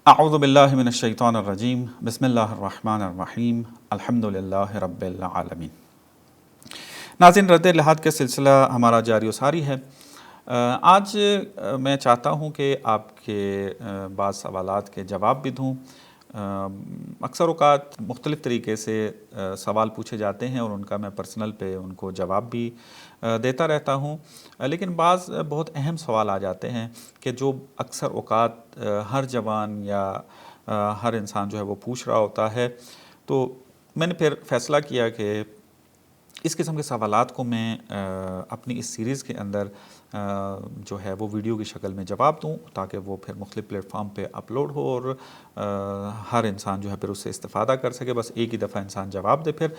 اعوذ باللہ من الشیطان الرجیم بسم اللہ الرحمن الرحیم الحمدللہ رب العالمین۔ ناظرین، رد لحاظ کا سلسلہ ہمارا جاری و ساری ہے۔ آج میں چاہتا ہوں کہ آپ کے بعض سوالات کے جواب بھی دوں۔ اکثر اوقات مختلف طریقے سے سوال پوچھے جاتے ہیں اور ان کا میں پرسنل پہ ان کو جواب بھی دیتا رہتا ہوں، لیکن بعض بہت اہم سوال آ جاتے ہیں کہ جو اکثر اوقات ہر جوان یا ہر انسان جو ہے وہ پوچھ رہا ہوتا ہے۔ تو میں نے پھر فیصلہ کیا کہ اس قسم کے سوالات کو میں اپنی اس سیریز کے اندر جو ہے وہ ویڈیو کی شکل میں جواب دوں، تاکہ وہ پھر مختلف پلیٹ فارم پہ اپلوڈ ہو اور ہر انسان جو ہے پھر اس سے استفادہ کر سکے۔ بس ایک ہی دفعہ انسان جواب دے پھر،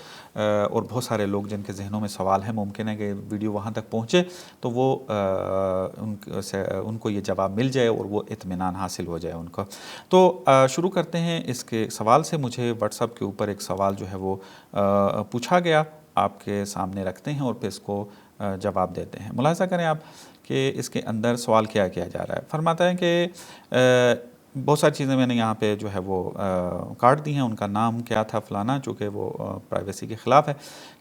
اور بہت سارے لوگ جن کے ذہنوں میں سوال ہے، ممکن ہے کہ ویڈیو وہاں تک پہنچے تو وہ ان کو یہ جواب مل جائے اور وہ اطمینان حاصل ہو جائے ان کو۔ تو شروع کرتے ہیں اس کے سوال سے۔ مجھے واٹس ایپ کے اوپر ایک سوال جو ہے وہ پوچھا گیا، آپ کے سامنے رکھتے ہیں اور پھر اس کو جواب دیتے ہیں۔ ملاحظہ کریں آپ کہ اس کے اندر سوال کیا کیا جا رہا ہے۔ فرماتا ہے کہ بہت ساری چیزیں میں نے یہاں پہ جو ہے وہ کاٹ دی ہیں، ان کا نام کیا تھا فلانا، چونکہ وہ پرائیویسی کے خلاف ہے۔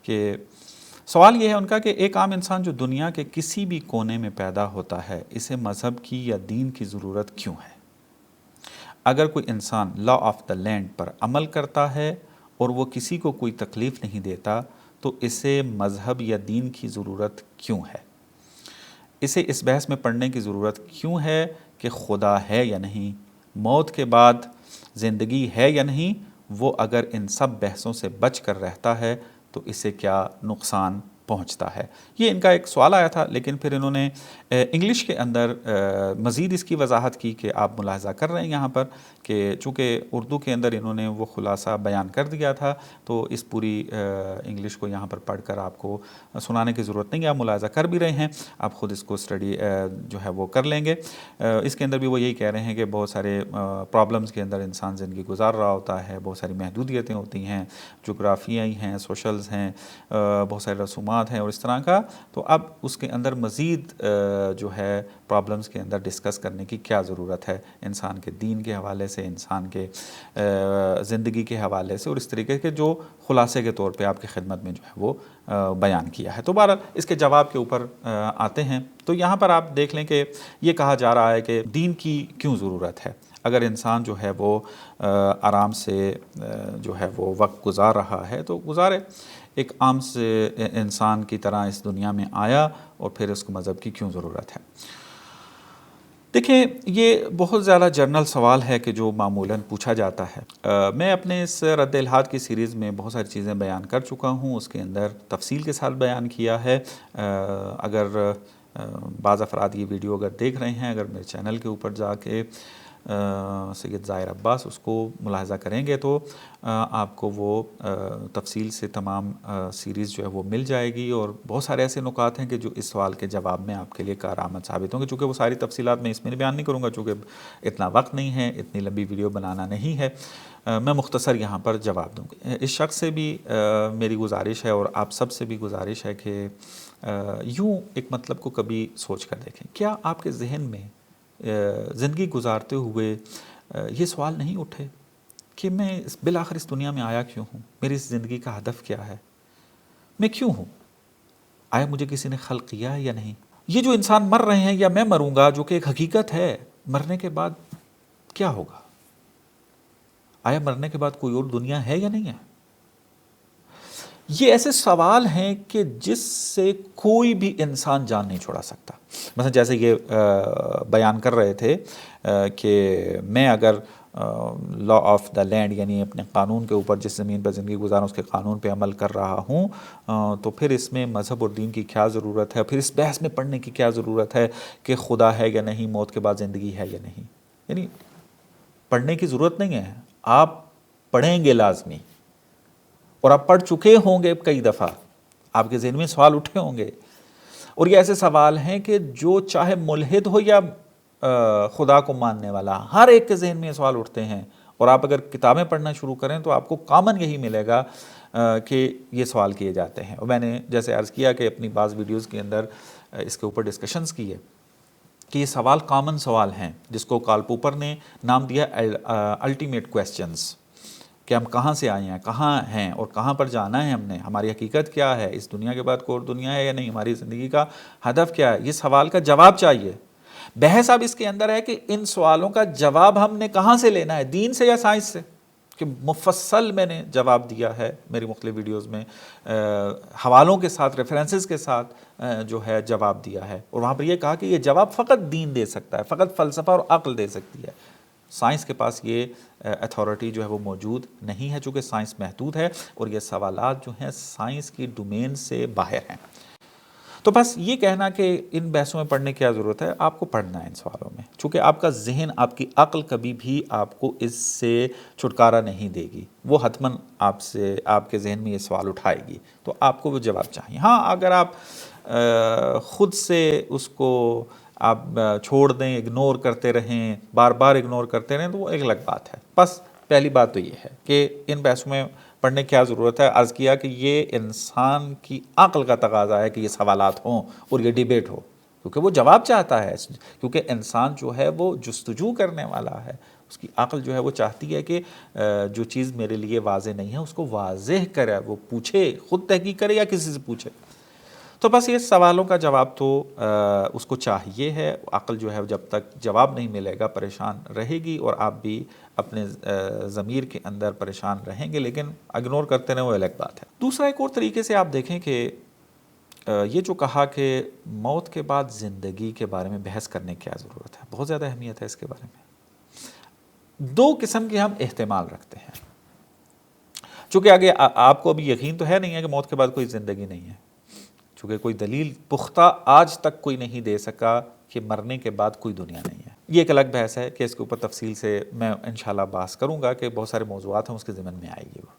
کہ سوال یہ ہے ان کا کہ ایک عام انسان جو دنیا کے کسی بھی کونے میں پیدا ہوتا ہے، اسے مذہب کی یا دین کی ضرورت کیوں ہے؟ اگر کوئی انسان لا آف دا لینڈ پر عمل کرتا ہے اور وہ کسی کو کوئی تکلیف نہیں دیتا تو اسے مذہب یا دین کی ضرورت کیوں ہے؟ اسے اس بحث میں پڑھنے کی ضرورت کیوں ہے کہ خدا ہے یا نہیں، موت کے بعد زندگی ہے یا نہیں؟ وہ اگر ان سب بحثوں سے بچ کر رہتا ہے تو اسے کیا نقصان پہنچتا ہے؟ یہ ان کا ایک سوال آیا تھا، لیکن پھر انہوں نے انگلش کے اندر مزید اس کی وضاحت کی کہ آپ ملاحظہ کر رہے ہیں یہاں پر کہ چونکہ اردو کے اندر انہوں نے وہ خلاصہ بیان کر دیا تھا، تو اس پوری انگلش کو یہاں پر پڑھ کر آپ کو سنانے کی ضرورت نہیں ہے، آپ ملاحظہ کر بھی رہے ہیں، آپ خود اس کو اسٹڈی جو ہے وہ کر لیں گے۔ اس کے اندر بھی وہ یہی کہہ رہے ہیں کہ بہت سارے پرابلمز کے اندر انسان زندگی گزار رہا ہوتا ہے، بہت ساری محدودیتیں ہوتی ہیں، جغرافیائی ہیں، سوشلز ہیں، بہت سارے رسومات ہیں اور اس طرح کا۔ تو اب اس کے اندر مزید جو ہے پرابلمز کے اندر ڈسکس کرنے کی کیا ضرورت ہے، انسان کے دین کے حوالے سے، انسان کے زندگی کے حوالے سے، اور اس طریقے کے جو خلاصے کے طور پہ آپ کی خدمت میں جو ہے وہ بیان کیا ہے۔ تو بہرحال اس کے جواب کے اوپر آتے ہیں۔ تو یہاں پر آپ دیکھ لیں کہ یہ کہا جا رہا ہے کہ دین کی کیوں ضرورت ہے؟ اگر انسان جو ہے وہ آرام سے جو ہے وہ وقت گزار رہا ہے تو گزارے، ایک عام سے انسان کی طرح اس دنیا میں آیا، اور پھر اس کو مذہب کی کیوں ضرورت ہے؟ دیکھیں، یہ بہت زیادہ جنرل سوال ہے کہ جو معمولاً پوچھا جاتا ہے۔ میں اپنے اس رد الحاد کی سیریز میں بہت ساری چیزیں بیان کر چکا ہوں، اس کے اندر تفصیل کے ساتھ بیان کیا ہے۔ اگر بعض افراد یہ ویڈیو اگر دیکھ رہے ہیں، اگر میرے چینل کے اوپر جا کے سید ظاہر عباس اس کو ملاحظہ کریں گے تو آپ کو وہ تفصیل سے تمام سیریز جو ہے وہ مل جائے گی، اور بہت سارے ایسے نکات ہیں کہ جو اس سوال کے جواب میں آپ کے لیے کارآمد ثابت ہوں گے۔ چونکہ وہ ساری تفصیلات میں اس میں بیان نہیں کروں گا، چونکہ اتنا وقت نہیں ہے، اتنی لمبی ویڈیو بنانا نہیں ہے، میں مختصر یہاں پر جواب دوں گا۔ اس شخص سے بھی میری گزارش ہے اور آپ سب سے بھی گزارش ہے کہ یوں ایک مطلب کو کبھی سوچ کر دیکھیں۔ کیا آپ کے ذہن میں زندگی گزارتے ہوئے یہ سوال نہیں اٹھے کہ میں بالآخر اس دنیا میں آیا کیوں ہوں؟ میری اس زندگی کا ہدف کیا ہے؟ میں کیوں ہوں؟ آیا مجھے کسی نے خلق کیا ہے یا نہیں؟ یہ جو انسان مر رہے ہیں یا میں مروں گا، جو کہ ایک حقیقت ہے، مرنے کے بعد کیا ہوگا؟ آیا مرنے کے بعد کوئی اور دنیا ہے یا نہیں ہے؟ یہ ایسے سوال ہیں کہ جس سے کوئی بھی انسان جان نہیں چھوڑا سکتا۔ مثلا جیسے یہ بیان کر رہے تھے کہ میں اگر لا آف دا لینڈ یعنی اپنے قانون کے اوپر، جس زمین پر زندگی گزارا اس کے قانون پہ عمل کر رہا ہوں، تو پھر اس میں مذہب اور دین کی کیا ضرورت ہے؟ پھر اس بحث میں پڑھنے کی کیا ضرورت ہے کہ خدا ہے یا نہیں، موت کے بعد زندگی ہے یا نہیں؟ یعنی پڑھنے کی ضرورت نہیں ہے، آپ پڑھیں گے لازمی، اور آپ پڑھ چکے ہوں گے کئی دفعہ، آپ کے ذہن میں سوال اٹھے ہوں گے، اور یہ ایسے سوال ہیں کہ جو چاہے ملحد ہو یا خدا کو ماننے والا، ہر ایک کے ذہن میں یہ سوال اٹھتے ہیں، اور آپ اگر کتابیں پڑھنا شروع کریں تو آپ کو کامن یہی ملے گا کہ یہ سوال کیے جاتے ہیں۔ اور میں نے جیسے عرض کیا کہ اپنی بعض ویڈیوز کے اندر اس کے اوپر ڈسکشنز کی ہے، کہ یہ سوال کامن سوال ہیں جس کو کارل پوپر نے نام دیا الٹیمیٹ کویسچنز، کہ ہم کہاں سے آئے ہیں، کہاں ہیں اور کہاں پر جانا ہے ہم نے، ہماری حقیقت کیا ہے، اس دنیا کے بعد کوئی اور دنیا ہے یا نہیں، ہماری زندگی کا ہدف کیا ہے، یہ سوال کا جواب چاہیے۔ بحث اب اس کے اندر ہے کہ ان سوالوں کا جواب ہم نے کہاں سے لینا ہے، دین سے یا سائنس سے، کہ مفصل میں نے جواب دیا ہے میری مختلف ویڈیوز میں، حوالوں کے ساتھ، ریفرنسز کے ساتھ جو ہے جواب دیا ہے، اور وہاں پر یہ کہا کہ یہ جواب فقط دین دے سکتا ہے، فقط فلسفہ اور عقل دے سکتی ہے، سائنس کے پاس یہ اتھارٹی جو ہے وہ موجود نہیں ہے، چونکہ سائنس محدود ہے اور یہ سوالات جو ہیں سائنس کی ڈومین سے باہر ہیں۔ تو بس یہ کہنا کہ ان بحثوں میں پڑھنے کی کیا ضرورت ہے، آپ کو پڑھنا ہے ان سوالوں میں، چونکہ آپ کا ذہن، آپ کی عقل کبھی بھی آپ کو اس سے چھٹکارا نہیں دے گی، وہ حتماً آپ کے ذہن میں یہ سوال اٹھائے گی، تو آپ کو وہ جواب چاہیے۔ ہاں اگر آپ خود سے اس کو آپ چھوڑ دیں، اگنور کرتے رہیں، بار بار اگنور کرتے رہیں، تو وہ ایک الگ بات ہے۔ بس پہلی بات تو یہ ہے کہ ان بحثوں میں پڑھنے کی کیا ضرورت ہے، عرض کیا کہ یہ انسان کی عقل کا تقاضا ہے کہ یہ سوالات ہوں اور یہ ڈیبیٹ ہو، کیونکہ وہ جواب چاہتا ہے، کیونکہ انسان جو ہے وہ جستجو کرنے والا ہے، اس کی عقل جو ہے وہ چاہتی ہے کہ جو چیز میرے لیے واضح نہیں ہے اس کو واضح کرے، وہ پوچھے، خود تحقیق کرے یا کسی سے پوچھے۔ تو بس یہ سوالوں کا جواب تو اس کو چاہیے ہے، عقل جو ہے جب تک جواب نہیں ملے گا پریشان رہے گی، اور آپ بھی اپنے ضمیر کے اندر پریشان رہیں گے، لیکن اگنور کرتے رہیں وہ الگ بات ہے۔ دوسرا ایک اور طریقے سے آپ دیکھیں کہ یہ جو کہا کہ موت کے بعد زندگی کے بارے میں بحث کرنے کی کیا ضرورت ہے، بہت زیادہ اہمیت ہے اس کے بارے میں۔ دو قسم کے ہم احتمال رکھتے ہیں، چونکہ آگے آپ کو ابھی یقین تو ہے نہیں ہے کہ موت کے بعد کوئی زندگی نہیں ہے، چونکہ کوئی دلیل پختہ آج تک کوئی نہیں دے سکا کہ مرنے کے بعد کوئی دنیا نہیں ہے۔ یہ ایک الگ بحث ہے کہ اس کے اوپر تفصیل سے میں انشاءاللہ بحث کروں گا، کہ بہت سارے موضوعات ہیں اس کے ضمن میں آئے گی وہ۔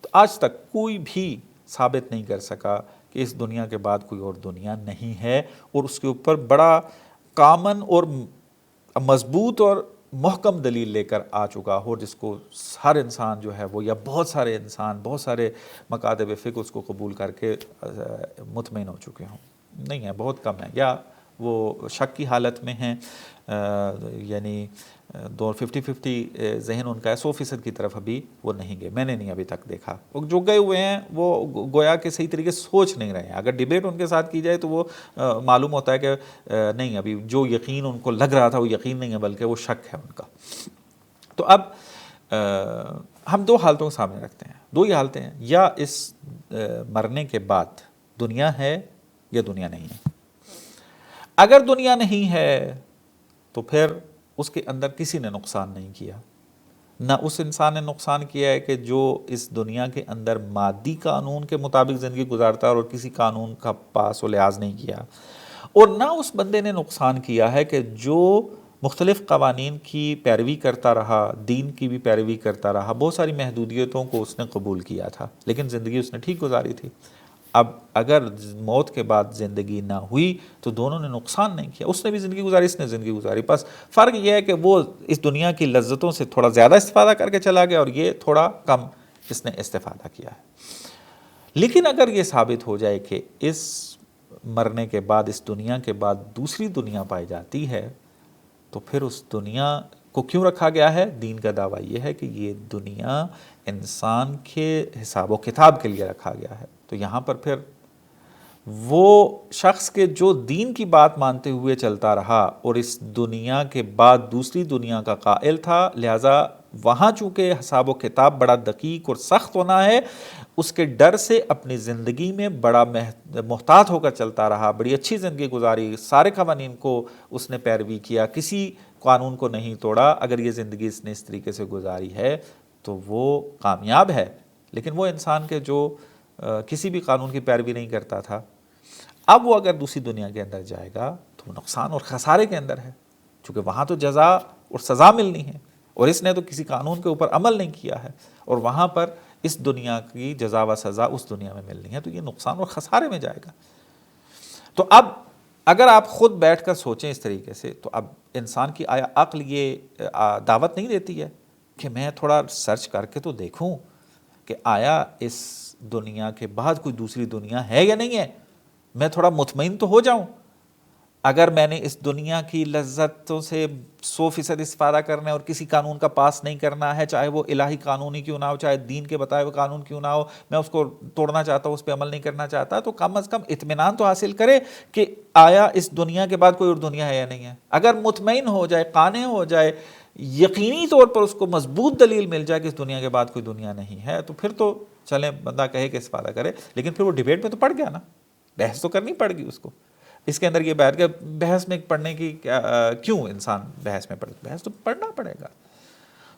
تو آج تک کوئی بھی ثابت نہیں کر سکا کہ اس دنیا کے بعد کوئی اور دنیا نہیں ہے، اور اس کے اوپر بڑا کامن اور مضبوط اور محکم دلیل لے کر آ چکا ہو، جس کو ہر انسان جو ہے وہ، یا بہت سارے انسان، بہت سارے مکاتب فقہ اس کو قبول کر کے مطمئن ہو چکے ہوں۔ نہیں ہے، بہت کم ہے، یا وہ شک کی حالت میں ہیں، یعنی 50-50 ذہن ان کا ہے، 100% کی طرف ابھی وہ نہیں گئے، میں نے نہیں ابھی تک دیکھا۔ جو گئے ہوئے ہیں وہ گویا کہ صحیح طریقے سے سوچ نہیں رہے ہیں، اگر ڈیبیٹ ان کے ساتھ کی جائے تو وہ معلوم ہوتا ہے کہ نہیں، ابھی جو یقین ان کو لگ رہا تھا وہ یقین نہیں ہے، بلکہ وہ شک ہے ان کا۔ تو اب ہم دو حالتوں کو سامنے رکھتے ہیں، دو ہی حالتیں ہیں، یا اس مرنے کے بعد دنیا ہے یا دنیا نہیں ہے۔ اگر دنیا نہیں ہے تو پھر اس کے اندر کسی نے نقصان نہیں کیا، نہ اس انسان نے نقصان کیا ہے کہ جو اس دنیا کے اندر مادی قانون کے مطابق زندگی گزارتا ہے اور کسی قانون کا پاس و لحاظ نہیں کیا، اور نہ اس بندے نے نقصان کیا ہے کہ جو مختلف قوانین کی پیروی کرتا رہا، دین کی بھی پیروی کرتا رہا، بہت ساری محدودیتوں کو اس نے قبول کیا تھا لیکن زندگی اس نے ٹھیک گزاری تھی۔ اب اگر موت کے بعد زندگی نہ ہوئی تو دونوں نے نقصان نہیں کیا، اس نے بھی زندگی گزاری، اس نے زندگی گزاری، بس فرق یہ ہے کہ وہ اس دنیا کی لذتوں سے تھوڑا زیادہ استفادہ کر کے چلا گیا اور یہ تھوڑا کم اس نے استفادہ کیا ہے۔ لیکن اگر یہ ثابت ہو جائے کہ اس مرنے کے بعد، اس دنیا کے بعد دوسری دنیا پائی جاتی ہے، تو پھر اس دنیا کو کیوں رکھا گیا ہے؟ دین کا دعویٰ یہ ہے کہ یہ دنیا انسان کے حساب و کتاب کے لیے رکھا گیا ہے۔ تو یہاں پر پھر وہ شخص کے جو دین کی بات مانتے ہوئے چلتا رہا اور اس دنیا کے بعد دوسری دنیا کا قائل تھا، لہٰذا وہاں چونکہ حساب و کتاب بڑا دقیق اور سخت ہونا ہے، اس کے ڈر سے اپنی زندگی میں بڑا محتاط ہو کر چلتا رہا، بڑی اچھی زندگی گزاری، سارے قوانین کو اس نے پیروی کیا، کسی قانون کو نہیں توڑا۔ اگر یہ زندگی اس نے اس طریقے سے گزاری ہے تو وہ کامیاب ہے۔ لیکن وہ انسان کے جو کسی بھی قانون کی پیروی نہیں کرتا تھا، اب وہ اگر دوسری دنیا کے اندر جائے گا تو وہ نقصان اور خسارے کے اندر ہے، چونکہ وہاں تو جزا اور سزا ملنی ہے اور اس نے تو کسی قانون کے اوپر عمل نہیں کیا ہے، اور وہاں پر اس دنیا کی جزا و سزا اس دنیا میں ملنی ہے، تو یہ نقصان اور خسارے میں جائے گا۔ تو اب اگر آپ خود بیٹھ کر سوچیں اس طریقے سے، تو اب انسان کی آیا عقل یہ دعوت نہیں دیتی ہے کہ میں تھوڑا سرچ کر کے تو دیکھوں کہ آیا اس دنیا کے بعد کوئی دوسری دنیا ہے یا نہیں ہے، میں تھوڑا مطمئن تو ہو جاؤں۔ اگر میں نے اس دنیا کی لذتوں سے 100% استفادہ کرنا ہے اور کسی قانون کا پاس نہیں کرنا ہے، چاہے وہ الہی قانون ہی کیوں نہ ہو، چاہے دین کے بتائے ہوئے قانون کیوں نہ ہو، میں اس کو توڑنا چاہتا ہوں، اس پہ عمل نہیں کرنا چاہتا، تو کم از کم اطمینان تو حاصل کرے کہ آیا اس دنیا کے بعد کوئی اور دنیا ہے یا نہیں ہے۔ اگر مطمئن ہو جائے، قانع ہو جائے، یقینی طور پر اس کو مضبوط دلیل مل جائے کہ اس دنیا کے بعد کوئی دنیا نہیں ہے، تو پھر تو چلیں بندہ کہے کہ استفادہ کرے، لیکن پھر وہ ڈیبیٹ میں تو پڑ گیا نا، بحث تو کرنی پڑ گئی اس کو۔ اس کے اندر یہ بیٹھ کے بحث میں پڑھنے کی کیوں انسان بحث میں پڑھے، بحث تو پڑھنا پڑے گا۔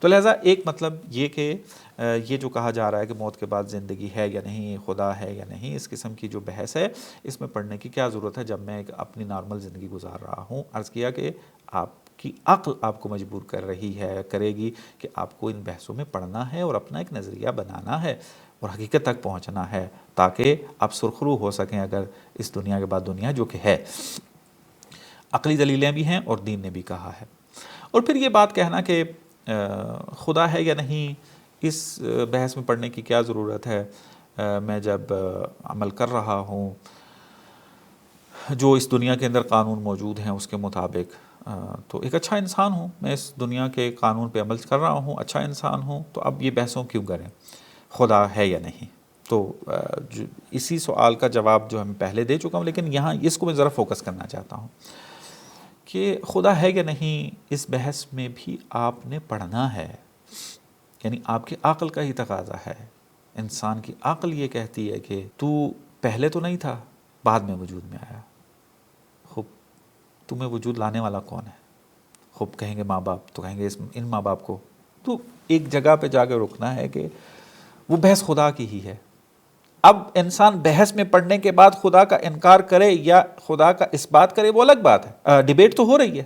تو لہٰذا ایک مطلب یہ کہ یہ جو کہا جا رہا ہے کہ موت کے بعد زندگی ہے یا نہیں، خدا ہے یا نہیں، اس قسم کی جو بحث ہے اس میں پڑھنے کی کیا ضرورت ہے جب میں ایک اپنی نارمل زندگی گزار رہا ہوں۔ عرض کیا کہ آپ کی عقل آپ کو مجبور کر رہی ہے، کرے گی کہ آپ کو ان بحثوں میں پڑھنا ہے اور اپنا ایک نظریہ بنانا ہے اور حقیقت تک پہنچنا ہے، تاکہ آپ سرخرو ہو سکیں اگر اس دنیا کے بعد دنیا جو کہ ہے۔ عقلی دلیلیں بھی ہیں اور دین نے بھی کہا ہے۔ اور پھر یہ بات کہنا کہ خدا ہے یا نہیں، اس بحث میں پڑھنے کی کیا ضرورت ہے، میں جب عمل کر رہا ہوں جو اس دنیا کے اندر قانون موجود ہیں اس کے مطابق، تو ایک اچھا انسان ہوں، میں اس دنیا کے قانون پہ عمل کر رہا ہوں، اچھا انسان ہوں، تو اب یہ بحثوں کیوں کریں خدا ہے یا نہیں۔ تو اسی سوال کا جواب جو میں پہلے دے چکا ہوں، لیکن یہاں اس کو میں ذرا فوکس کرنا چاہتا ہوں کہ خدا ہے یا نہیں، اس بحث میں بھی آپ نے پڑھنا ہے، یعنی آپ کی عقل کا ہی تقاضا ہے۔ انسان کی عقل یہ کہتی ہے کہ تو پہلے تو نہیں تھا، بعد میں وجود میں آیا، خوب تمہیں وجود لانے والا کون ہے؟ خوب کہیں گے ماں باپ، تو کہیں گے ان ماں باپ کو، تو ایک جگہ پہ جا کے رکنا ہے کہ وہ بحث خدا کی ہی ہے۔ اب انسان بحث میں پڑھنے کے بعد خدا کا انکار کرے یا خدا کا اثبات کرے وہ الگ بات ہے، ڈیبیٹ تو ہو رہی ہے۔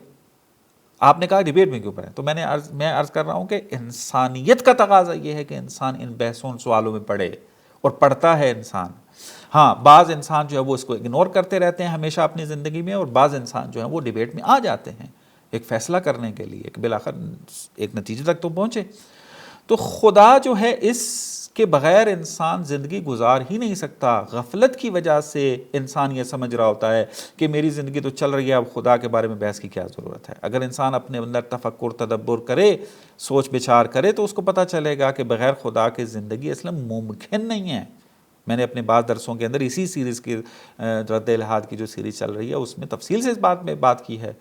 آپ نے کہا ڈیبیٹ میں کیوں پڑھیں، تو میں عرض کر رہا ہوں کہ انسانیت کا تقاضا یہ ہے کہ انسان ان بحثوں سوالوں میں پڑھے، اور پڑھتا ہے انسان۔ ہاں بعض انسان جو ہے وہ اس کو اگنور کرتے رہتے ہیں ہمیشہ اپنی زندگی میں، اور بعض انسان جو ہیں وہ ڈیبیٹ میں آ جاتے ہیں ایک فیصلہ کرنے کے لیے، کہ بالآخر ایک نتیجے تک تو پہنچے۔ تو خدا جو ہے اس کے بغیر انسان زندگی گزار ہی نہیں سکتا۔ غفلت کی وجہ سے انسان یہ سمجھ رہا ہوتا ہے کہ میری زندگی تو چل رہی ہے، اب خدا کے بارے میں بحث کی کیا ضرورت ہے۔ اگر انسان اپنے اندر تفکر، تدبر کرے، سوچ بچار کرے، تو اس کو پتہ چلے گا کہ بغیر خدا کے زندگی اصلا ممکن نہیں ہے۔ میں نے اپنے بعض درسوں کے اندر اسی سیریز کی رد الحاد کی جو سیریز چل رہی ہے اس میں تفصیل سے اس بات میں بات کی ہے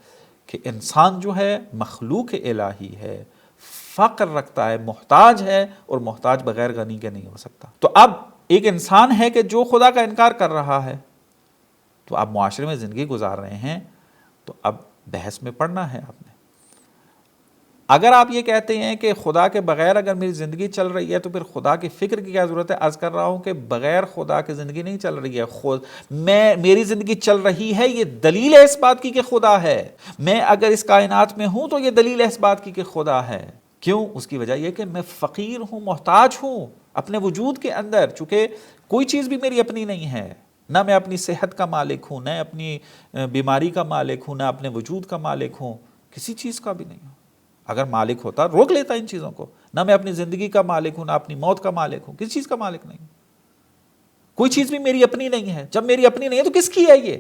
کہ انسان جو ہے مخلوق الہی ہے، فقر رکھتا ہے، محتاج ہے، اور محتاج بغیر غنی کے نہیں ہو سکتا۔ تو اب ایک انسان ہے کہ جو خدا کا انکار کر رہا ہے، تو آپ معاشرے میں زندگی گزار رہے ہیں، تو اب بحث میں پڑھنا ہے آپ نے۔ اگر آپ یہ کہتے ہیں کہ خدا کے بغیر اگر میری زندگی چل رہی ہے تو پھر خدا کی فکر کی کیا ضرورت ہے، عرض کر رہا ہوں کہ بغیر خدا کی زندگی نہیں چل رہی ہے۔ میری زندگی چل رہی ہے، یہ دلیل ہے اس بات کی کہ خدا ہے۔ میں اگر اس کائنات میں ہوں تو یہ دلیل ہے اس بات کی کہ خدا ہے۔ کیوں؟ اس کی وجہ یہ کہ میں فقیر ہوں، محتاج ہوں اپنے وجود کے اندر، چونکہ کوئی چیز بھی میری اپنی نہیں ہے، نہ میں اپنی صحت کا مالک ہوں، نہ اپنی بیماری کا مالک ہوں، نہ اپنے وجود کا مالک ہوں، کسی چیز کا بھی نہیں ہوں۔ اگر مالک ہوتا روک لیتا ان چیزوں کو۔ نہ میں اپنی زندگی کا مالک ہوں، نہ اپنی موت کا مالک ہوں، کسی چیز کا مالک نہیں ہوں۔ کوئی چیز بھی میری اپنی نہیں ہے۔ جب میری اپنی نہیں ہے تو کس کی ہے یہ؟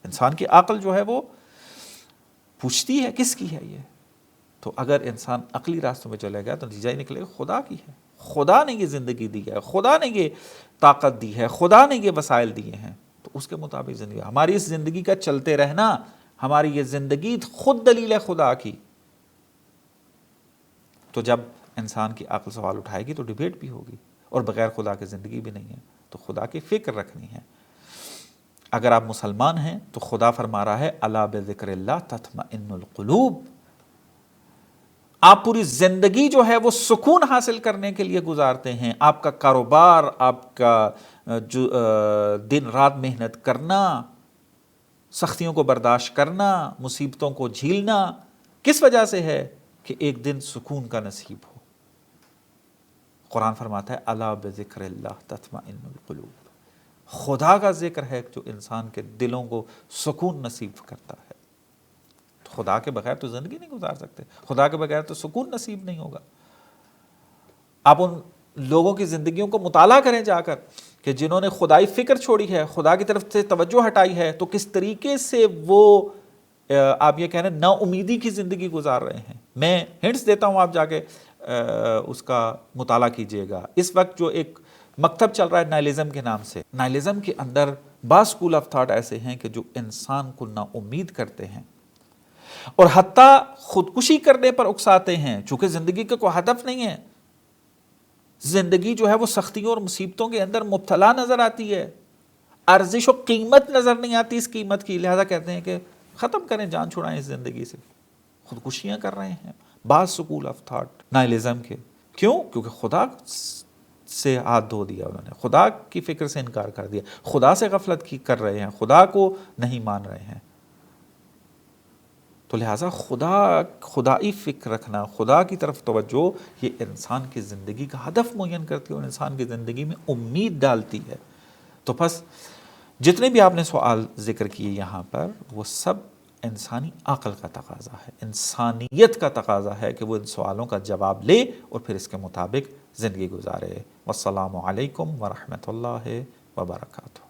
انسان کی عقل جو ہے وہ پوچھتی ہے کس کی ہے یہ؟ تو اگر انسان عقلی راستوں میں چلے گا تو نتیجہ ہی نکلے گا خدا کی ہے۔ خدا نے یہ زندگی دی ہے، خدا نے یہ طاقت دی ہے، خدا نے یہ وسائل دیے ہیں، تو اس کے مطابق زندگی۔ ہماری اس زندگی کا چلتے رہنا، ہماری یہ زندگی خود دلیل ہے خدا کی۔ تو جب انسان کی عقل سوال اٹھائے گی تو ڈیبیٹ بھی ہوگی، اور بغیر خدا کی زندگی بھی نہیں ہے، تو خدا کی فکر رکھنی ہے۔ اگر آپ مسلمان ہیں تو خدا فرما رہا ہے الا بذکر اللہ تطمئن القلوب۔ آپ پوری زندگی جو ہے وہ سکون حاصل کرنے کے لیے گزارتے ہیں۔ آپ کا کاروبار، آپ کا جو دن رات محنت کرنا، سختیوں کو برداشت کرنا، مصیبتوں کو جھیلنا، کس وجہ سے ہے؟ کہ ایک دن سکون کا نصیب ہو۔ قرآن فرماتا ہے الا بذکر اللہ تطمئن القلوب۔ خدا کا ذکر ہے جو انسان کے دلوں کو سکون نصیب کرتا ہے۔ تو خدا کے بغیر تو زندگی نہیں گزار سکتے، خدا کے بغیر تو سکون نصیب نہیں ہوگا۔ آپ ان لوگوں کی زندگیوں کو مطالعہ کریں جا کر کہ جنہوں نے خدائی فکر چھوڑی ہے، خدا کی طرف سے توجہ ہٹائی ہے، تو کس طریقے سے وہ آپ یہ کہہ رہے ہیں نا امیدی کی زندگی گزار رہے ہیں۔ میں ہنٹس دیتا ہوں، آپ جا کے اس کا مطالعہ کیجئے گا۔ اس وقت جو ایک مکتب چل رہا ہے نائلزم کے نام سے، نائلزم کے اندر بعض اسکول آف تھاٹ ایسے ہیں کہ جو انسان کو نا امید کرتے ہیں اور حتیٰ خودکشی کرنے پر اکساتے ہیں، چونکہ زندگی کا کوئی ہدف نہیں ہے، زندگی جو ہے وہ سختیوں اور مصیبتوں کے اندر مبتلا نظر آتی ہے، ارزش و قیمت نظر نہیں آتی اس قیمت کی، لہذا کہتے ہیں کہ ختم کریں، جان چھڑائیں اس زندگی سے، خودکشیاں کر رہے ہیں بعض سکول آف تھاٹ نائلزم کے۔ کیوں؟ کیونکہ خدا سے ہاتھ دھو دیا انہوں نے، خدا کی فکر سے انکار کر دیا، خدا سے غفلت کی کر رہے ہیں، خدا کو نہیں مان رہے ہیں۔ تو لہٰذا خدائی فکر رکھنا، خدا کی طرف توجہ، یہ انسان کی زندگی کا ہدف معین کرتی ہے اور انسان کی زندگی میں امید ڈالتی ہے۔ تو بس جتنے بھی آپ نے سوال ذکر کیے یہاں پر، وہ سب انسانی عقل کا تقاضا ہے، انسانیت کا تقاضا ہے کہ وہ ان سوالوں کا جواب لے اور پھر اس کے مطابق زندگی گزارے۔ والسلام علیکم ورحمۃ اللہ وبرکاتہ۔